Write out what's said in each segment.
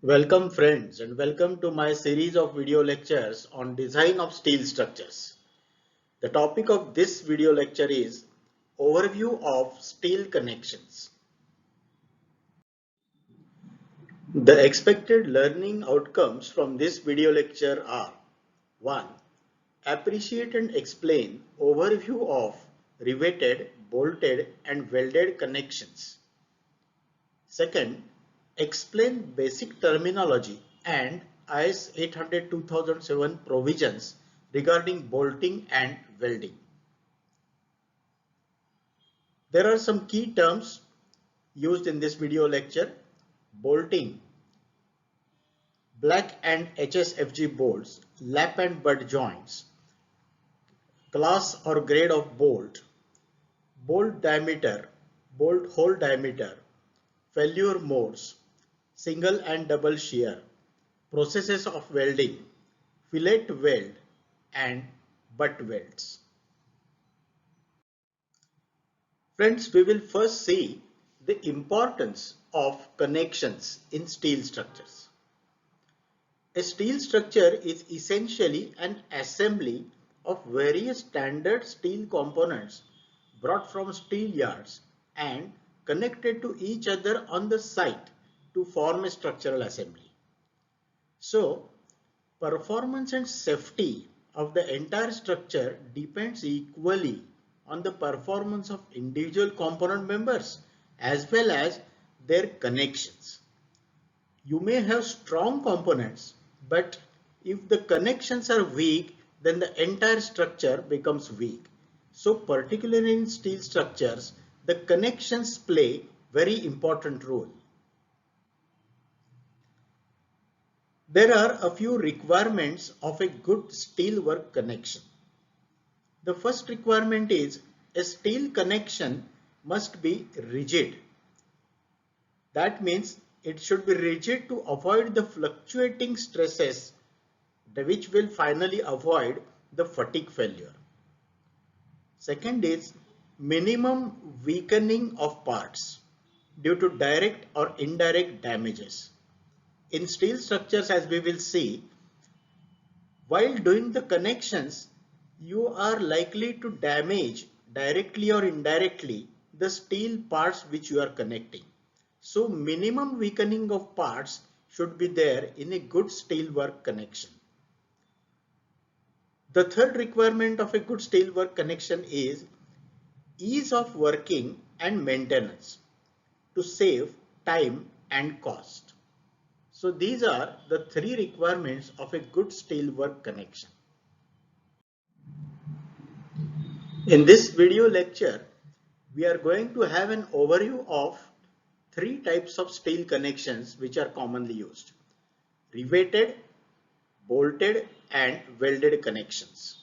Welcome friends and welcome to my series of video lectures on design of steel structures. The topic of this video lecture is Overview of Steel Connections. The expected learning outcomes from this video lecture are 1. Appreciate and explain overview of riveted, bolted and welded connections. Second, explain basic terminology and IS 800-2007 provisions regarding bolting and welding. There are some key terms used in this video lecture: bolting, black and HSFG bolts, lap and butt joints, class or grade of bolt, bolt diameter, bolt hole diameter, failure modes, single and double shear, processes of welding, fillet weld and butt welds. Friends, we will first see the importance of connections in steel structures. A steel structure is essentially an assembly of various standard steel components brought from steel yards and connected to each other on the site to form a structural assembly. So, performance and safety of the entire structure depends equally on the performance of individual component members as well as their connections. You may have strong components, but if the connections are weak, then the entire structure becomes weak. So particularly in steel structures, the connections play very important role. There are a few requirements of a good steelwork connection. The first requirement is a steel connection must be rigid. That means it should be rigid to avoid the fluctuating stresses which will finally avoid the fatigue failure. Second is minimum weakening of parts due to direct or indirect damages. In steel structures, as we will see, while doing the connections, you are likely to damage directly or indirectly the steel parts which you are connecting. So minimum weakening of parts should be there in a good steelwork connection. The third requirement of a good steelwork connection is ease of working and maintenance to save time and cost. So these are the three requirements of a good steelwork connection. In this video lecture, we are going to have an overview of three types of steel connections which are commonly used: riveted, bolted and welded connections.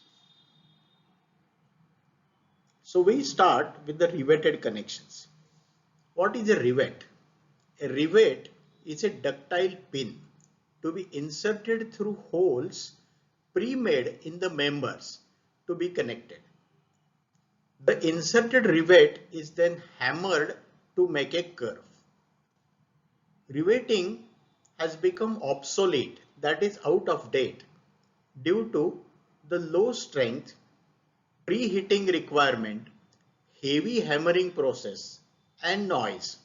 So we start with the riveted connections. What is a rivet? A rivet is a ductile pin to be inserted through holes pre-made in the members to be connected. The inserted rivet is then hammered to make a curve. Riveting has become obsolete, that is out of date, due to the low strength, preheating requirement, heavy hammering process and noise.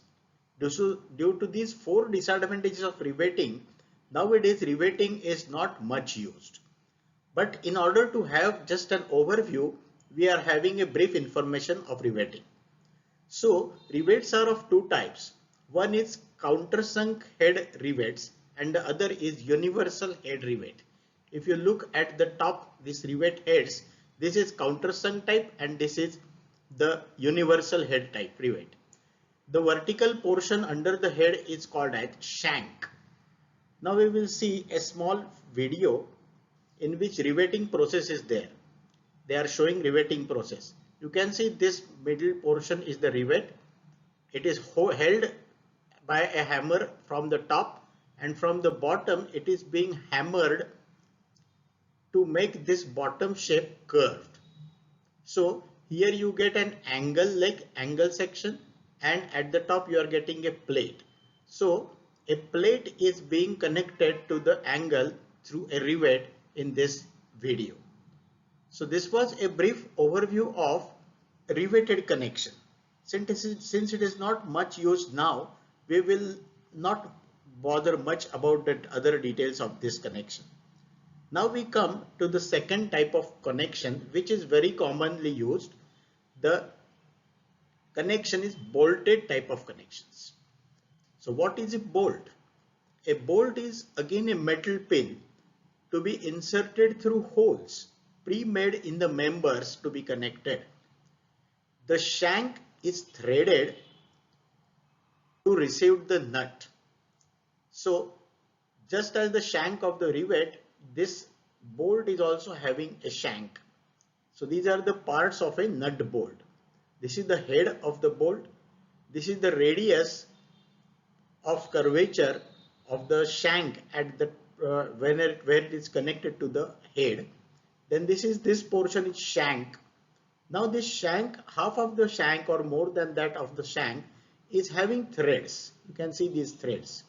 Due to these four disadvantages of riveting, nowadays riveting is not much used. But in order to have just an overview, we are having a brief information of riveting. So rivets are of two types. One is countersunk head rivets and the other is universal head rivet. If you look at the top, this rivet heads, this is countersunk type and this is the universal head type rivet. The vertical portion under the head is called as shank. Now we will see a small video in which riveting process is there. They are showing riveting process. You can see this middle portion is the rivet. It is held by a hammer from the top, and from the bottom it is being hammered to make this bottom shape curved. So here you get an angle section, and at the top you are getting a plate. So a plate is being connected to the angle through a rivet in this video. So this was a brief overview of riveted connection. Since it is not much used now, we will not bother much about the other details of this connection. Now we come to the second type of connection, which is very commonly used. The connection is bolted type of connections. So what is a bolt? A bolt is again a metal pin to be inserted through holes pre-made in the members to be connected. The shank is threaded to receive the nut. So just as the shank of the rivet, this bolt is also having a shank. So these are the parts of a nut bolt. This is the head of the bolt. This is the radius of curvature of the shank at the where it is connected to the head. Then this portion is shank. Now this shank, half of the shank or more than that of the shank is having threads. You can see these threads.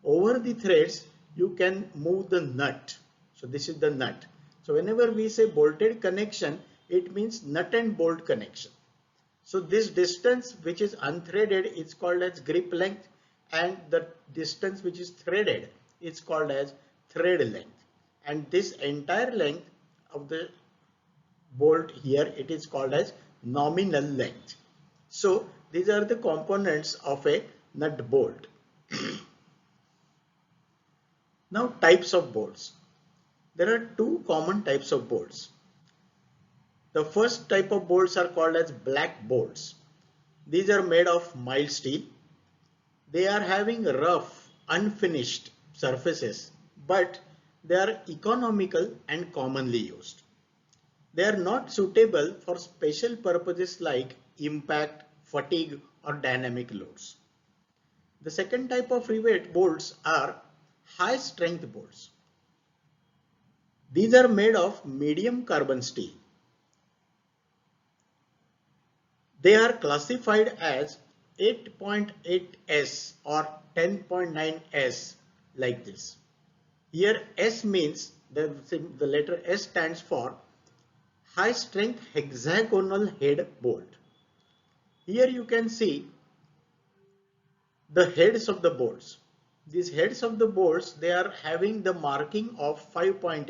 Over the threads you can move the nut. So this is the nut. So whenever we say bolted connection, it means nut and bolt connection. So this distance which is unthreaded is called as grip length, and the distance which is threaded is called as thread length. And this entire length of the bolt here, it is called as nominal length. So these are the components of a nut bolt. Now types of bolts. There are two common types of bolts. The first type of bolts are called as black bolts. These are made of mild steel. They are having rough, unfinished surfaces, but they are economical and commonly used. They are not suitable for special purposes like impact, fatigue, or dynamic loads. The second type of rivet bolts are high strength bolts. These are made of medium carbon steel. They are classified as 8.8S or 10.9S like this. Here S means the letter S stands for high strength hexagonal head bolt. Here you can see the heads of the bolts. These heads of the bolts, they are having the marking of 5.8,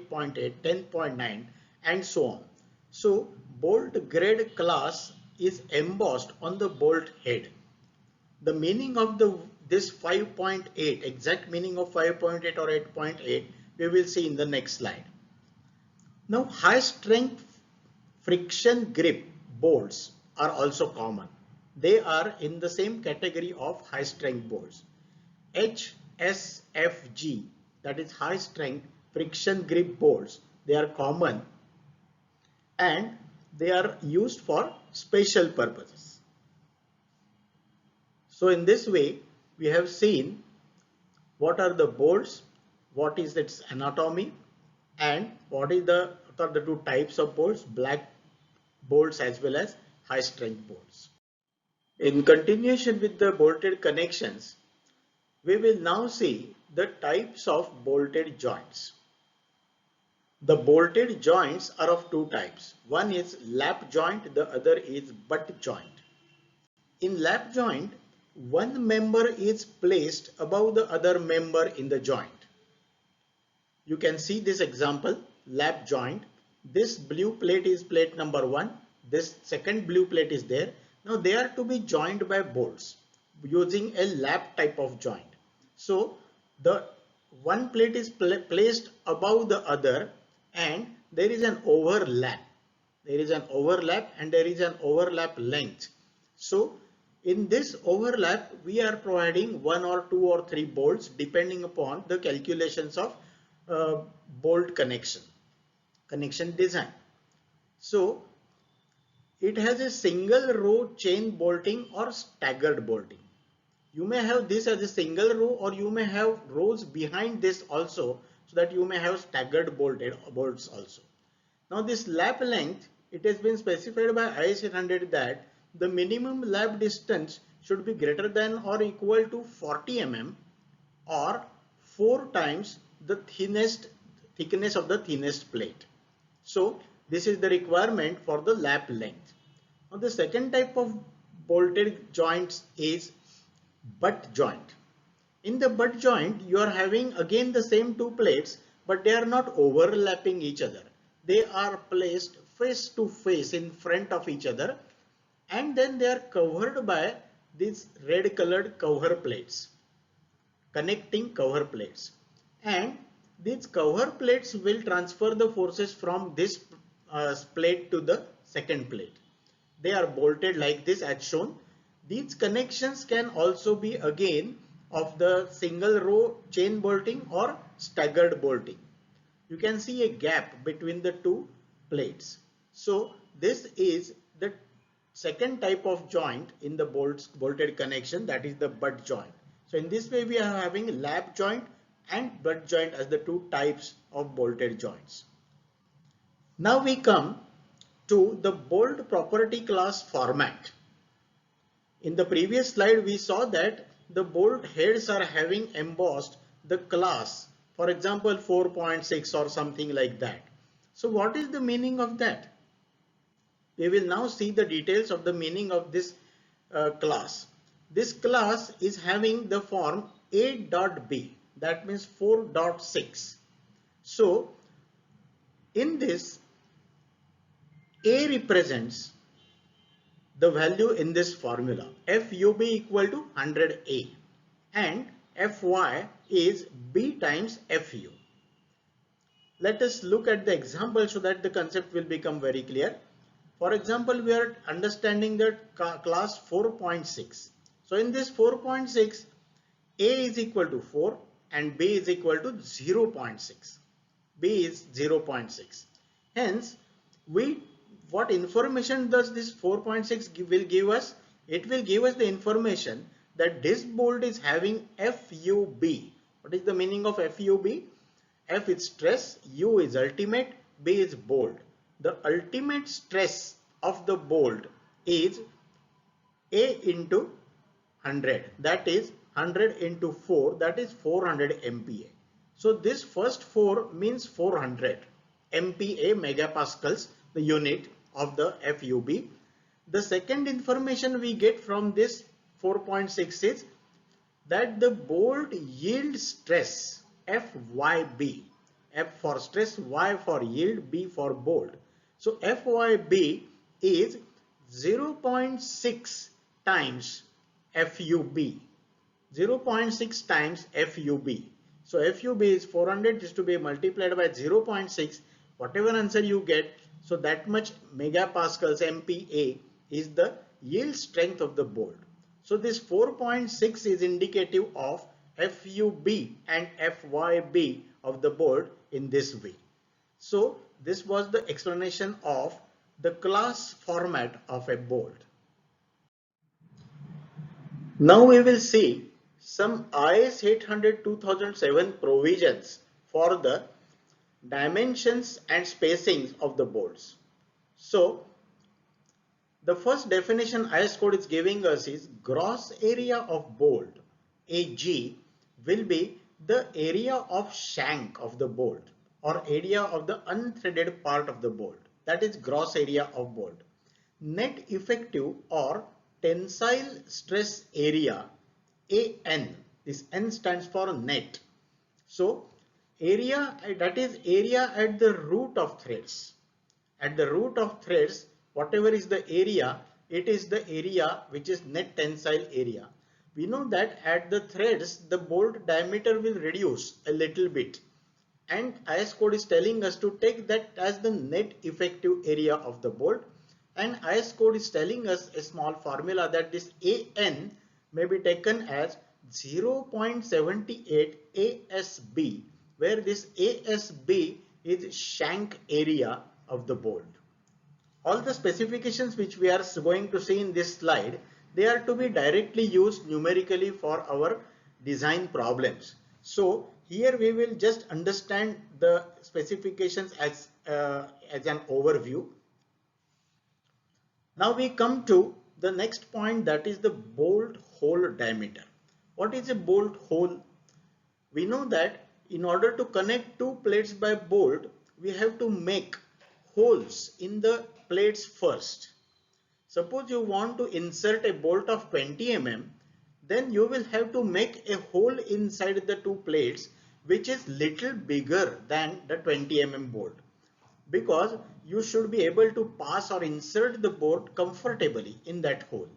8.8, 10.9 and so on. So bolt grade class is embossed on the bolt head. The meaning of this 5.8, exact meaning of 5.8 or 8.8, we will see in the next slide. Now high strength friction grip bolts are also common. They are in the same category of high strength bolts. HSFG, that is high strength friction grip bolts, they are common and they are used for special purposes. So in this way, we have seen what are the bolts, what is its anatomy, and what are the two types of bolts, black bolts as well as high strength bolts. In continuation with the bolted connections, we will now see the types of bolted joints. The bolted joints are of two types. One is lap joint, the other is butt joint. In lap joint, one member is placed above the other member in the joint. You can see this example, lap joint. This blue plate is plate number 1. This second blue plate is there. Now they are to be joined by bolts using a lap type of joint. So the one plate is placed above the other and there is an overlap. There is an overlap and there is an overlap length. So in this overlap, we are providing 1 or 2 or 3 bolts depending upon the calculations of bolt connection design. So it has a single row chain bolting or staggered bolting. You may have this as a single row or you may have rows behind this also, so that you may have staggered bolts also. Now this lap length, it has been specified by IS 800 that the minimum lap distance should be greater than or equal to 40 mm or 4 times the thickness of the thinnest plate. So this is the requirement for the lap length. Now the second type of bolted joints is butt joint. In the butt joint, you are having again the same two plates, but they are not overlapping each other. They are placed face to face in front of each other, and then they are covered by these red colored cover plates, connecting cover plates. And these cover plates will transfer the forces from this plate to the second plate. They are bolted like this as shown. These connections can also be again of the single row chain bolting or staggered bolting. You can see a gap between the two plates. So this is the second type of joint in the bolted connection, that is the butt joint. So in this way we are having lap joint and butt joint as the two types of bolted joints. Now we come to the bolt property class format. In the previous slide we saw that the bolt heads are having embossed the class, for example 4.6 or something like that. So what is the meaning of that? We will now see the details of the meaning of this class. This class is having the form A.B, that means 4.6. So in this, A represents the value in this formula, FUB equal to 100A, and FY is B times FU. Let us look at the example so that the concept will become very clear. For example, we are understanding the class 4.6. So in this 4.6, A is equal to 4 and B is equal to 0.6. B is 0.6. Hence, what information does this 4.6 will give us? It will give us the information that this bolt is having FUB. What is the meaning of FUB? F is stress, U is ultimate, B is bolt. The ultimate stress of the bolt is A into 100, that is 100 into 4, that is 400 MPa. So this first 4 means 400 MPa, megapascals, the unit of the FUB. The second information we get from this 4.6 is that the bolt yield stress FYB, F for stress, Y for yield, B for bolt. So FYB is 0.6 times FUB, 0.6 times FUB. So FUB is 400, is to be multiplied by 0.6, whatever answer you get, so that much megapascals MPa is the yield strength of the bolt. So this 4.6 is indicative of FUB and FYB of the bolt in this way. So this was the explanation of the class format of a bolt. Now we will see some IS 800-2007 provisions for the dimensions and spacings of the bolts. So the first definition IS code is giving us is gross area of bolt, AG, will be the area of shank of the bolt or area of the unthreaded part of the bolt, that is gross area of bolt. Net effective or tensile stress area, AN, this N stands for net. So area, that is area at the root of threads. At the root of threads, whatever is the area, it is the area which is net tensile area. We know that at the threads, the bolt diameter will reduce a little bit. And IS code is telling us to take that as the net effective area of the bolt. And IS code is telling us a small formula that this AN may be taken as 0.78 ASB, where this ASB is shank area of the bolt. All the specifications which we are going to see in this slide, they are to be directly used numerically for our design problems. So here we will just understand the specifications as an overview. Now we come to the next point, that is the bolt hole diameter. What is a bolt hole? We know that in order to connect two plates by bolt, we have to make holes in the plates first. Suppose you want to insert a bolt of 20 mm, then you will have to make a hole inside the two plates which is little bigger than the 20 mm bolt, because you should be able to pass or insert the bolt comfortably in that hole.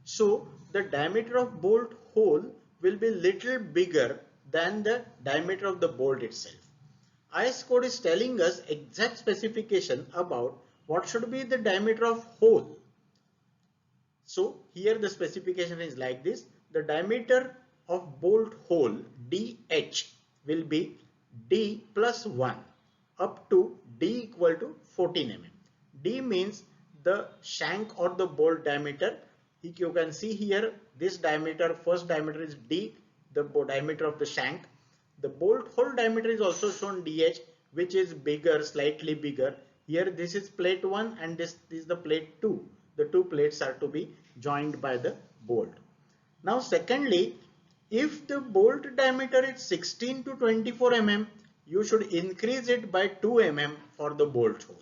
So the diameter of bolt hole will be little bigger than the diameter of the bolt itself. IS code is telling us exact specification about what should be the diameter of hole. So here the specification is like this. The diameter of bolt hole DH will be D plus 1 up to D equal to 14 mm. D means the shank or the bolt diameter. You can see here this diameter, first diameter is D, the diameter of the shank. The bolt hole diameter is also shown DH, which is bigger, slightly bigger. Here this is plate 1 and this is the plate 2. The two plates are to be joined by the bolt. Now secondly, if the bolt diameter is 16 to 24 mm, you should increase it by 2 mm for the bolt hole.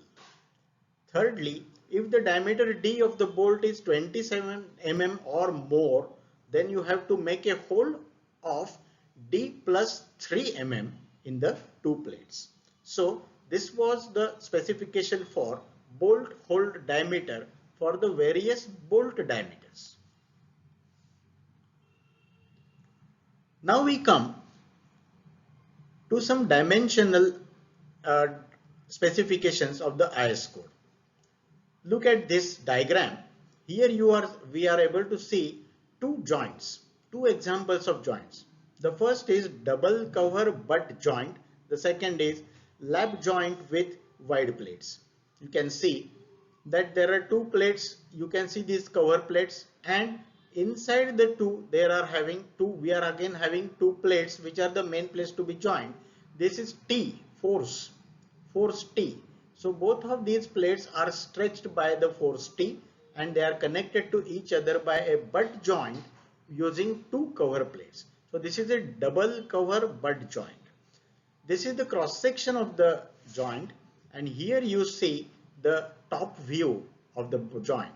Thirdly, if the diameter D of the bolt is 27 mm or more, then you have to make a hole of D plus 3 mm in the two plates. So this was the specification for bolt hole diameter for the various bolt diameters. Now we come to some dimensional specifications of the IS code. Look at this diagram. Here we are able to see two joints, two examples of joints. The first is double cover butt joint. The second is lap joint with wide plates. You can see that there are two plates. You can see these cover plates, and inside the two we are again having two plates which are the main plates to be joined. This is T, force T. So both of these plates are stretched by the force T and they are connected to each other by a butt joint using two cover plates. So this is a double cover butt joint. This is the cross section of the joint, and here you see the top view of the joint.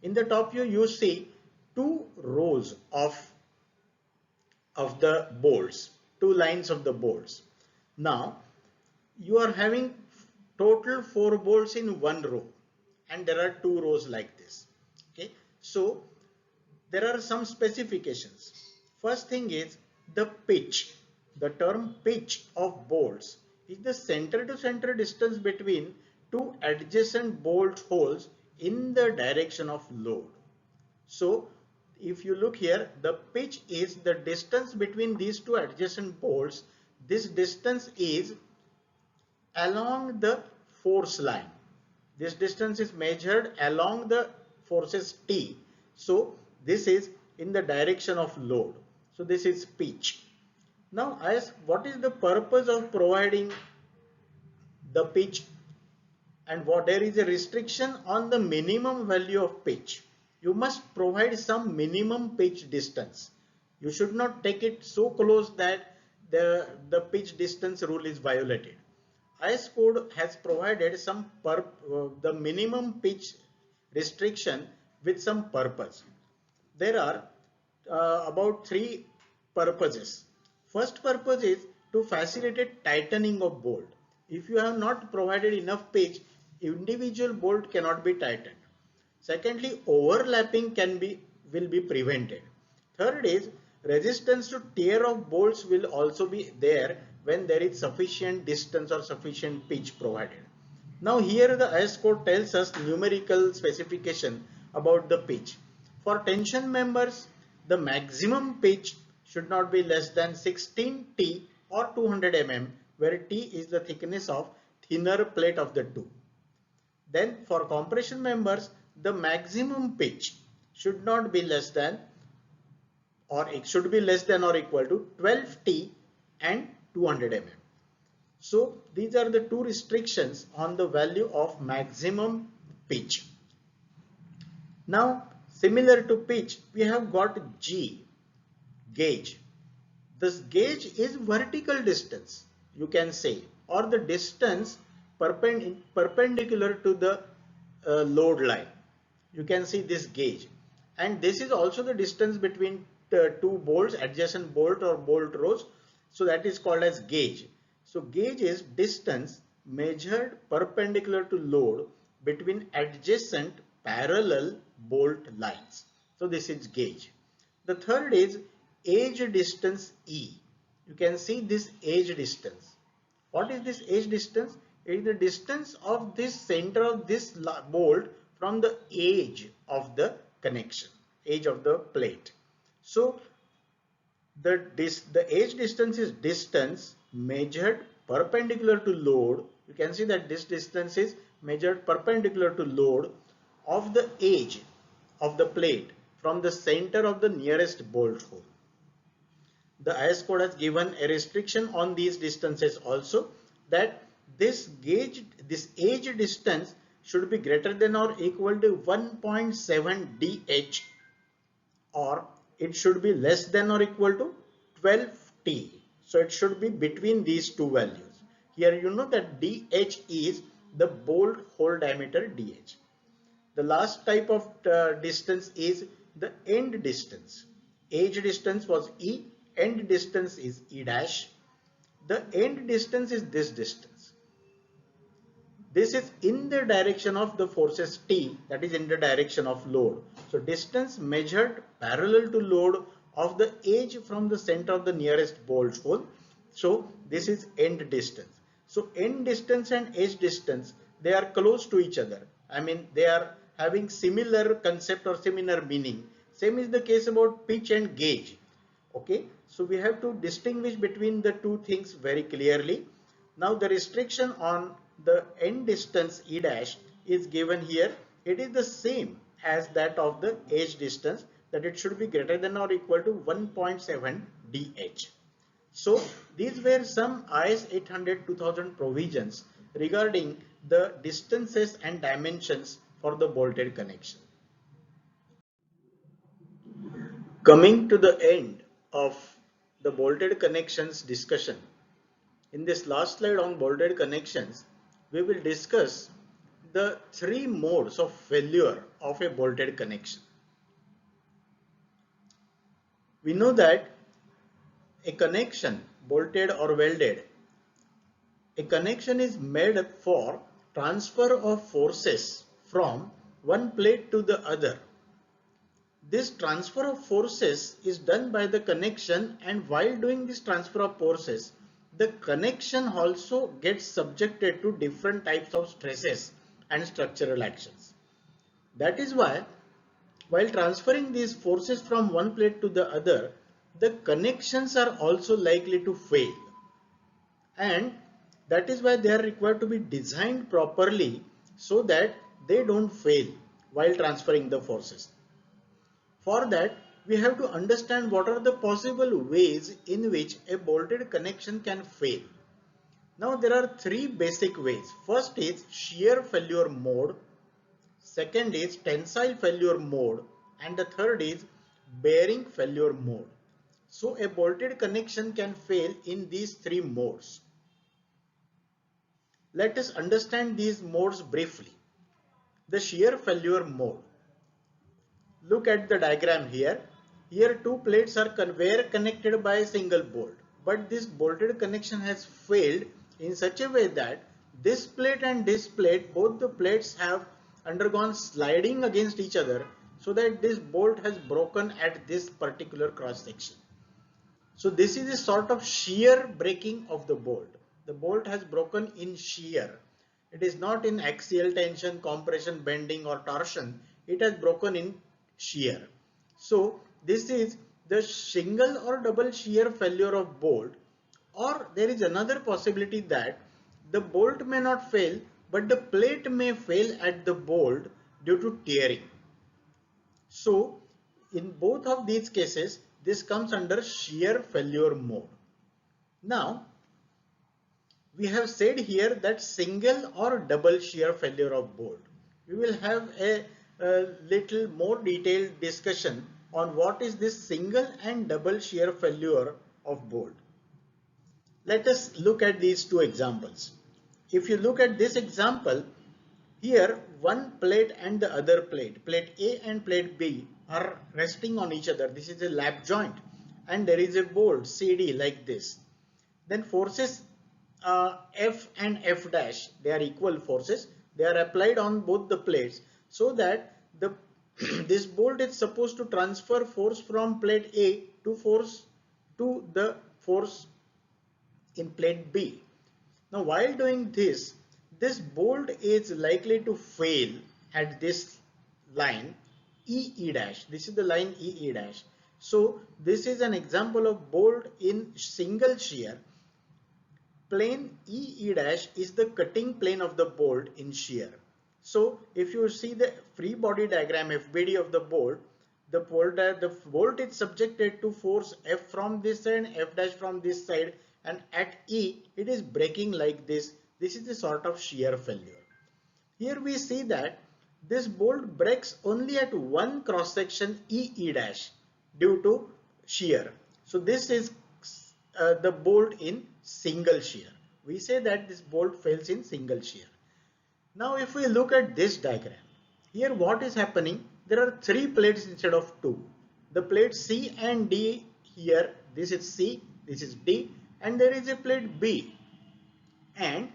In the top view you see two rows of the bolts, two lines of the bolts. Now you are having total 4 bolts in one row, and there are two rows like this. Okay, so there are some specifications. First thing is the pitch. The term pitch of bolts is the center to center distance between two adjacent bolt holes in the direction of load. So if you look here, the pitch is the distance between these two adjacent bolts. This distance is along the force line. This distance is measured along the forces T. So this is in the direction of load. So this is pitch. Now what is the purpose of providing the pitch, and what there is a restriction on the minimum value of pitch. You must provide some minimum pitch distance. You should not take it so close that the pitch distance rule is violated. IS code has provided some the minimum pitch restriction with some purpose. There are about 3 purposes. First purpose is to facilitate tightening of bolt. If you have not provided enough pitch, individual bolt cannot be tightened. Secondly, overlapping will be prevented. Third is resistance to tear of bolts will also be there when there is sufficient distance or sufficient pitch provided. Now here the IS code tells us numerical specification about the pitch. For tension members, the maximum pitch should not be less than 16 T or 200 mm, where T is the thickness of thinner plate of the two. Then for compression members, the maximum pitch should not be less than, or it should be less than or equal to 12 T and 200 mm. So these are the two restrictions on the value of maximum pitch. Now Similar to pitch, we have got G, gauge. This gauge is vertical distance, you can say, or the distance perpendicular to the load line. You can see this gauge, and this is also the distance between two bolts, adjacent bolt or bolt rows. So that is called as gauge. So gauge is distance measured perpendicular to load between adjacent parallel bolt lines. So this is gauge. The third is edge distance E. You can see this edge distance. What is this edge distance? It is the distance of this center of this bolt from the edge of the connection, edge of the plate. So the edge distance is distance measured perpendicular to load. You can see that this distance is measured perpendicular to load of the edge of the plate from the center of the nearest bolt hole. The IS code has given a restriction on these distances also, that this edge distance should be greater than or equal to 1.7 dH, or it should be less than or equal to 12 T. So it should be between these two values. Here you know that dH is the bolt hole diameter dH. The last type of distance is the end distance. Edge distance was E, end distance is E dash. The end distance is this distance. This is in the direction of the forces T, that is in the direction of load. So distance measured parallel to load of the edge from the center of the nearest bolt hole. So this is end distance. So end distance and edge distance, they are close to each other. I mean, they are having similar concept or similar meaning. Same is the case about pitch and gauge. Okay, so we have to distinguish between the two things very clearly. Now the restriction on the end distance E dash is given here. It is the same as that of the edge distance, that it should be greater than or equal to 1.7 dH. So these were some IS 800-2000 provisions regarding the distances and dimensions for the bolted connection. Coming to the end of the bolted connections discussion, in this last slide on bolted connections, we will discuss the three modes of failure of a bolted connection. We know that a connection, bolted or welded, a connection is made for transfer of forces from one plate to the other. This transfer of forces is done by the connection, and while doing this transfer of forces, the connection also gets subjected to different types of stresses and structural actions. That is why, while transferring these forces from one plate to the other, the connections are also likely to fail. And that is why they are required to be designed properly so that they don't fail while transferring the forces. For that, we have to understand what are the possible ways in which a bolted connection can fail. Now there are three basic ways. First is shear failure mode, second is tensile failure mode, and the third is bearing failure mode. So a bolted connection can fail in these three modes. Let us understand these modes briefly. The shear failure mode. Look at the diagram here. Here two plates were connected by a single bolt, but this bolted connection has failed in such a way that this plate and this plate, both the plates have undergone sliding against each other, so that this bolt has broken at this particular cross section. So this is a sort of shear breaking of the bolt. The bolt has broken in shear. It is not in axial tension, compression, bending or torsion. It has broken in shear. So this is the single or double shear failure of bolt, or there is another possibility that the bolt may not fail, but the plate may fail at the bolt due to tearing. So in both of these cases, this comes under shear failure mode. Now we have said here that single or double shear failure of bolt. We will have a a little more detailed discussion on what is this single and double shear failure of bolt. Let us look at these two examples. If you look at this example, here one plate and the other plate, plate A and plate B, are resting on each other. This is a lap joint and there is a bolt CD like this. Then forces F and F dash, they are equal forces. They are applied on both the plates so that the this bolt is supposed to transfer force from plate A to the force in plate B. Now while doing this, this bolt is likely to fail at this line EE dash. This is the line EE dash. So this is an example of bolt in single shear. Plane EE dash is the cutting plane of the bolt in shear. So if you see the free body diagram FBD of the bolt is subjected to force F from this side, F dash from this side, and at E it is breaking like this. This is the sort of shear failure. Here we see that this bolt breaks only at one cross section EE dash due to shear. So this is the bolt in single shear. We say that this bolt fails in single shear. Now if we look at this diagram, here what is happening? There are three plates instead of two. The plate C and D here, this is C, this is D, and there is a plate B. And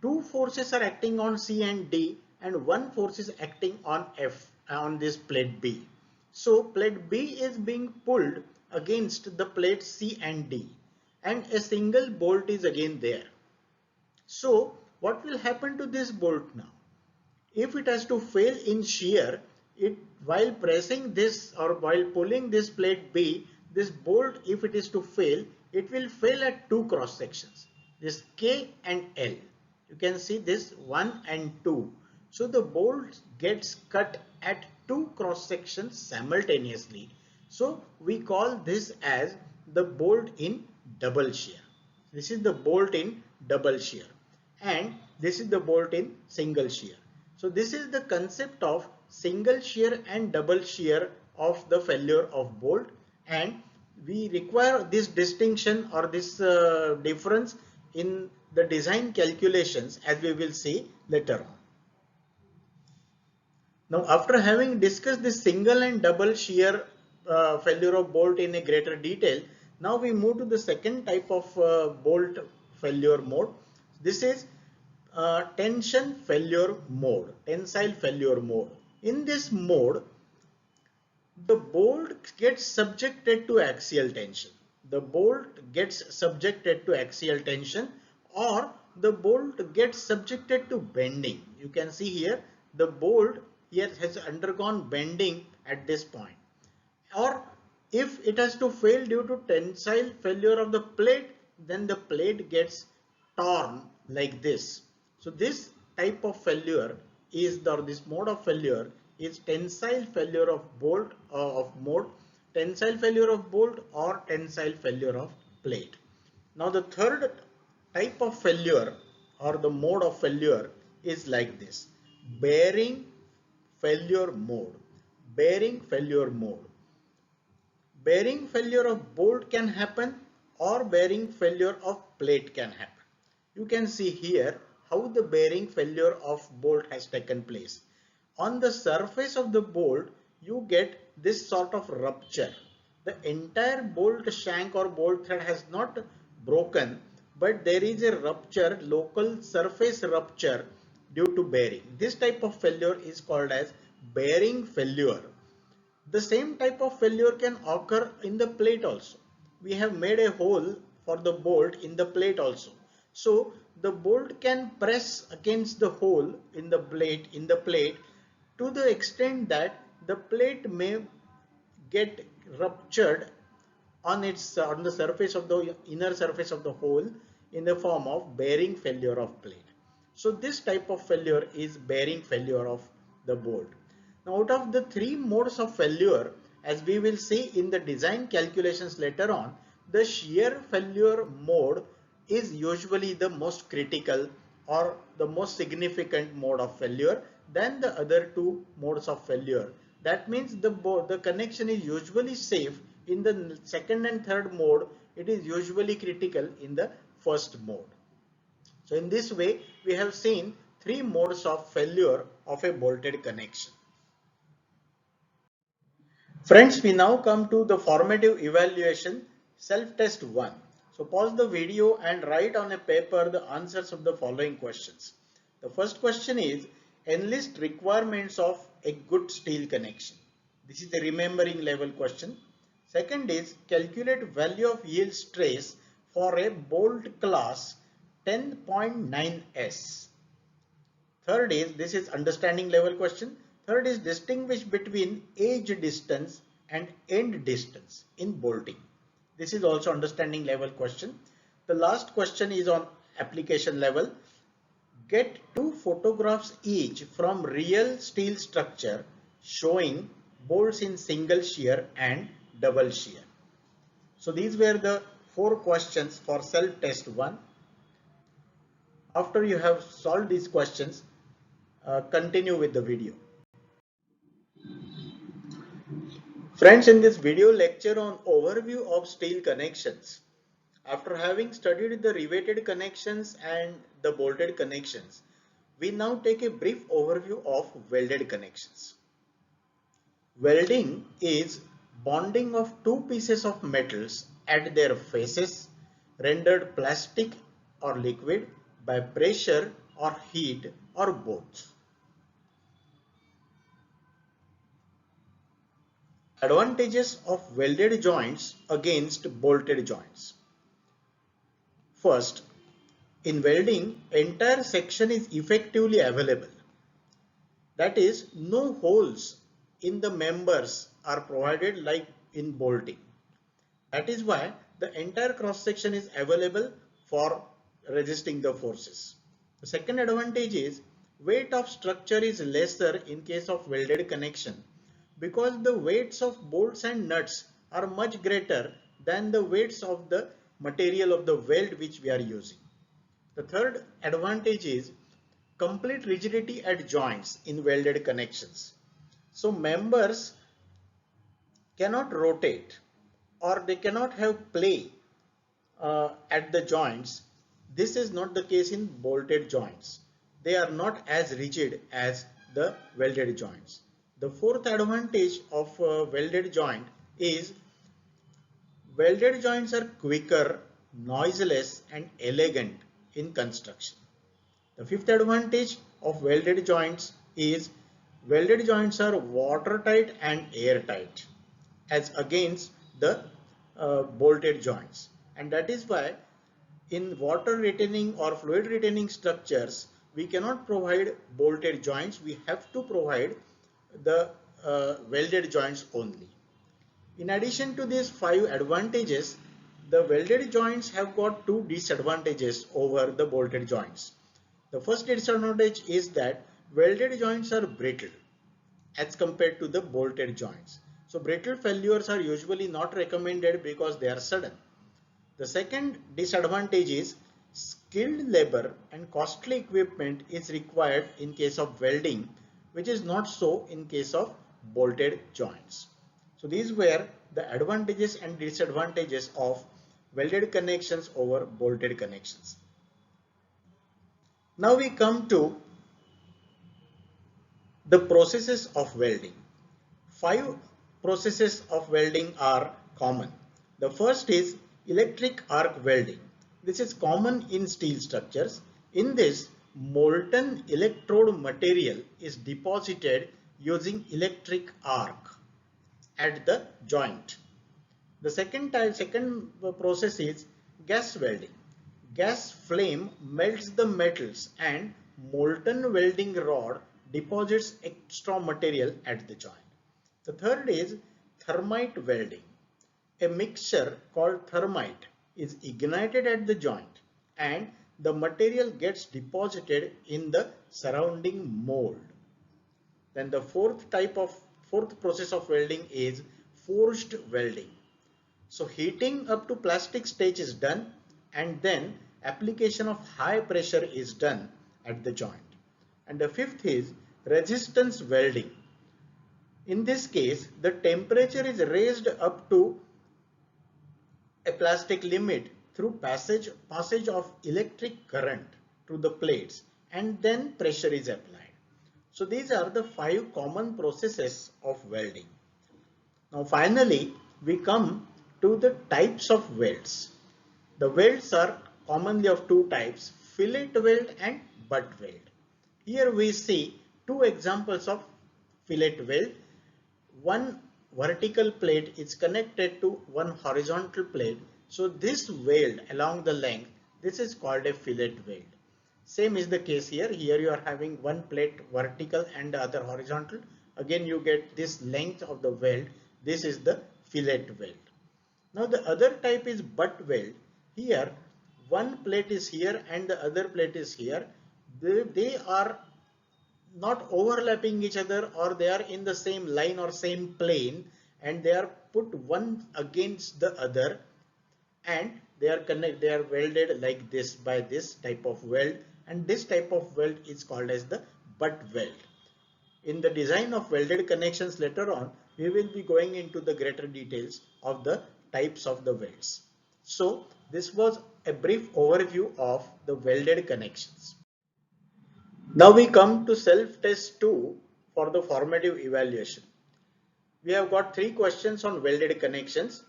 two forces are acting on C and D and one force is acting on F on this plate B. So plate B is being pulled against the plate C and D and a single bolt is again there. So what will happen to this bolt now? If it has to fail in shear, while pressing this or while pulling this plate B, this bolt, if it is to fail, it will fail at two cross sections, this K and L. You can see this 1 and 2. So the bolt gets cut at two cross sections simultaneously. So we call this as the bolt in double shear. This is the bolt in double shear and this is the bolt in single shear. So this is the concept of single shear and double shear of the failure of bolt, and we require this distinction or this difference in the design calculations, as we will see later on. Now after having discussed this single and double shear failure of bolt in a greater detail, now we move to the second type of bolt failure mode. This is tension failure mode, tensile failure mode. In this mode, the bolt gets subjected to axial tension. The bolt gets subjected to axial tension or the bolt gets subjected to bending. You can see here the bolt here has undergone bending at this point. Or if it has to fail due to tensile failure of the plate, then the plate gets torn like this. So this type of failure is, or this mode of failure is tensile failure of bolt tensile failure of bolt or tensile failure of plate. Now the third type of failure or the mode of failure is like this: bearing failure mode. Bearing failure mode. Bearing failure of bolt can happen or bearing failure of plate can happen. You can see here how the bearing failure of bolt has taken place. On the surface of the bolt, you get this sort of rupture. The entire bolt shank or bolt thread has not broken, but there is a rupture, local surface rupture due to bearing. This type of failure is called as bearing failure. The same type of failure can occur in the plate also. We have made a hole for the bolt in the plate also. So the bolt can press against the hole in the plate to the extent that the plate may get ruptured on the surface of the inner surface of the hole in the form of bearing failure of plate. So this type of failure is bearing failure of the bolt. Now out of the three modes of failure, as we will see in the design calculations later on, the shear failure mode is usually the most critical or the most significant mode of failure. than the other two modes of failure. That means the connection is usually safe in the second and third mode. It is usually critical in the first mode. So in this way, we have seen three modes of failure of a bolted connection. Friends, we now come to the formative evaluation self-test 1. So pause the video and write on a paper the answers of the following questions. The first question is enlist requirements of a good steel connection. This is the remembering level question. Second is calculate value of yield stress for a bolt class 10.9S. Third is, this is understanding level question. Third is distinguish between edge distance and end distance in bolting. This is also understanding level question. The last question is on application level. Get two photographs each from real steel structure showing bolts in single shear and double shear. So these were the four questions for self-test 1. After you have solved these questions, continue with the video. Friends, in this video lecture on overview of steel connections, after having studied the riveted connections and the bolted connections, we now take a brief overview of welded connections. Welding is bonding of two pieces of metals at their faces, rendered plastic or liquid by pressure or heat or both. Advantages of welded joints against bolted joints. First, in welding, entire section is effectively available. That is, no holes in the members are provided like in bolting. That is why the entire cross section is available for resisting the forces. The second advantage is weight of structure is lesser in case of welded connection because the weights of bolts and nuts are much greater than the weights of the material of the weld which we are using. The third advantage is complete rigidity at joints in welded connections. So members cannot rotate or they cannot have play at the joints. This is not the case in bolted joints. They are not as rigid as the welded joints. The fourth advantage of welded joint is welded joints are quicker, noiseless and elegant in construction. The fifth advantage of welded joints is welded joints are watertight and airtight as against the bolted joints, and that is why in water retaining or fluid retaining structures we cannot provide bolted joints. We have to provide the welded joints only. In addition to these 5 advantages, the welded joints have got 2 disadvantages over the bolted joints. The first disadvantage is that welded joints are brittle as compared to the bolted joints. So brittle failures are usually not recommended because they are sudden. The second disadvantage is skilled labor and costly equipment is required in case of welding, which is not so in case of bolted joints. So these were the advantages and disadvantages of welded connections over bolted connections. Now we come to the processes of welding. 5 processes of welding are common. The first is electric arc welding. This is common in steel structures. In this, molten electrode material is deposited using electric arc at the joint. The second process is gas welding. Gas flame melts the metals and molten welding rod deposits extra material at the joint. The third is thermite welding. A mixture called thermite is ignited at the joint and the material gets deposited in the surrounding mold. Then the fourth process of welding is forged welding. So heating up to plastic stage is done and then application of high pressure is done at the joint. And the fifth is resistance welding. In this case, the temperature is raised up to a plastic limit through passage of electric current to the plates, and then pressure is applied. So these are the 5 common processes of welding. Now finally, we come to the types of welds. The welds are commonly of 2 types, fillet weld and butt weld. Here we see 2 examples of fillet weld. One vertical plate is connected to one horizontal plate. So this weld along the length, this is called a fillet weld. Same is the case here. Here you are having one plate vertical and the other horizontal. Again you get this length of the weld. This is the fillet weld. Now the other type is butt weld. Here one plate is here and the other plate is here. They are not overlapping each other, or they are in the same line or same plane, and they are put one against the other, and they are welded like this by this type of weld, and this type of weld is called as the butt weld. In the design of welded connections later on, we will be going into the greater details of the types of the welds. So this was a brief overview of the welded connections. Now we come to self-test 2 for the formative evaluation. We have got 3 questions on welded connections.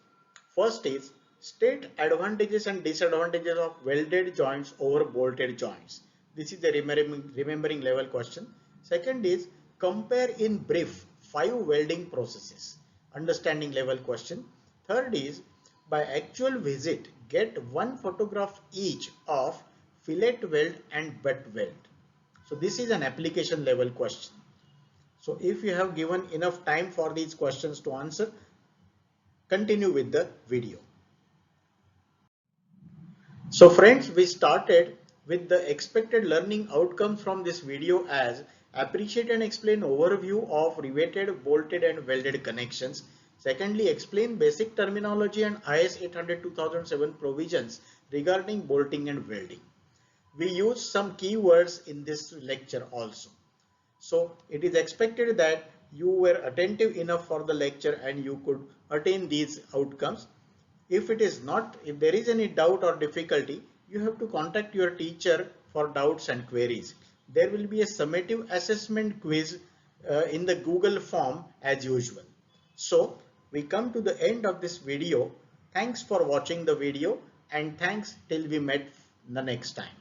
First is, state advantages and disadvantages of welded joints over bolted joints. This is the remembering level question. Second is, compare in brief 5 welding processes. Understanding level question. Third is, by actual visit, get 1 photograph each of fillet weld and butt weld. So this is an application level question. So if you have given enough time for these questions to answer, continue with the video. So friends, we started with the expected learning outcomes from this video as appreciate and explain overview of riveted, bolted and welded connections. Secondly, explain basic terminology and IS 800-2007 provisions regarding bolting and welding. We use some keywords in this lecture also. So it is expected that you were attentive enough for the lecture and you could attain these outcomes. If it is not, if there is any doubt or difficulty, you have to contact your teacher for doubts and queries. There will be a summative assessment quiz in the Google form as usual. So we come to the end of this video. Thanks for watching the video, and thanks till we met the next time.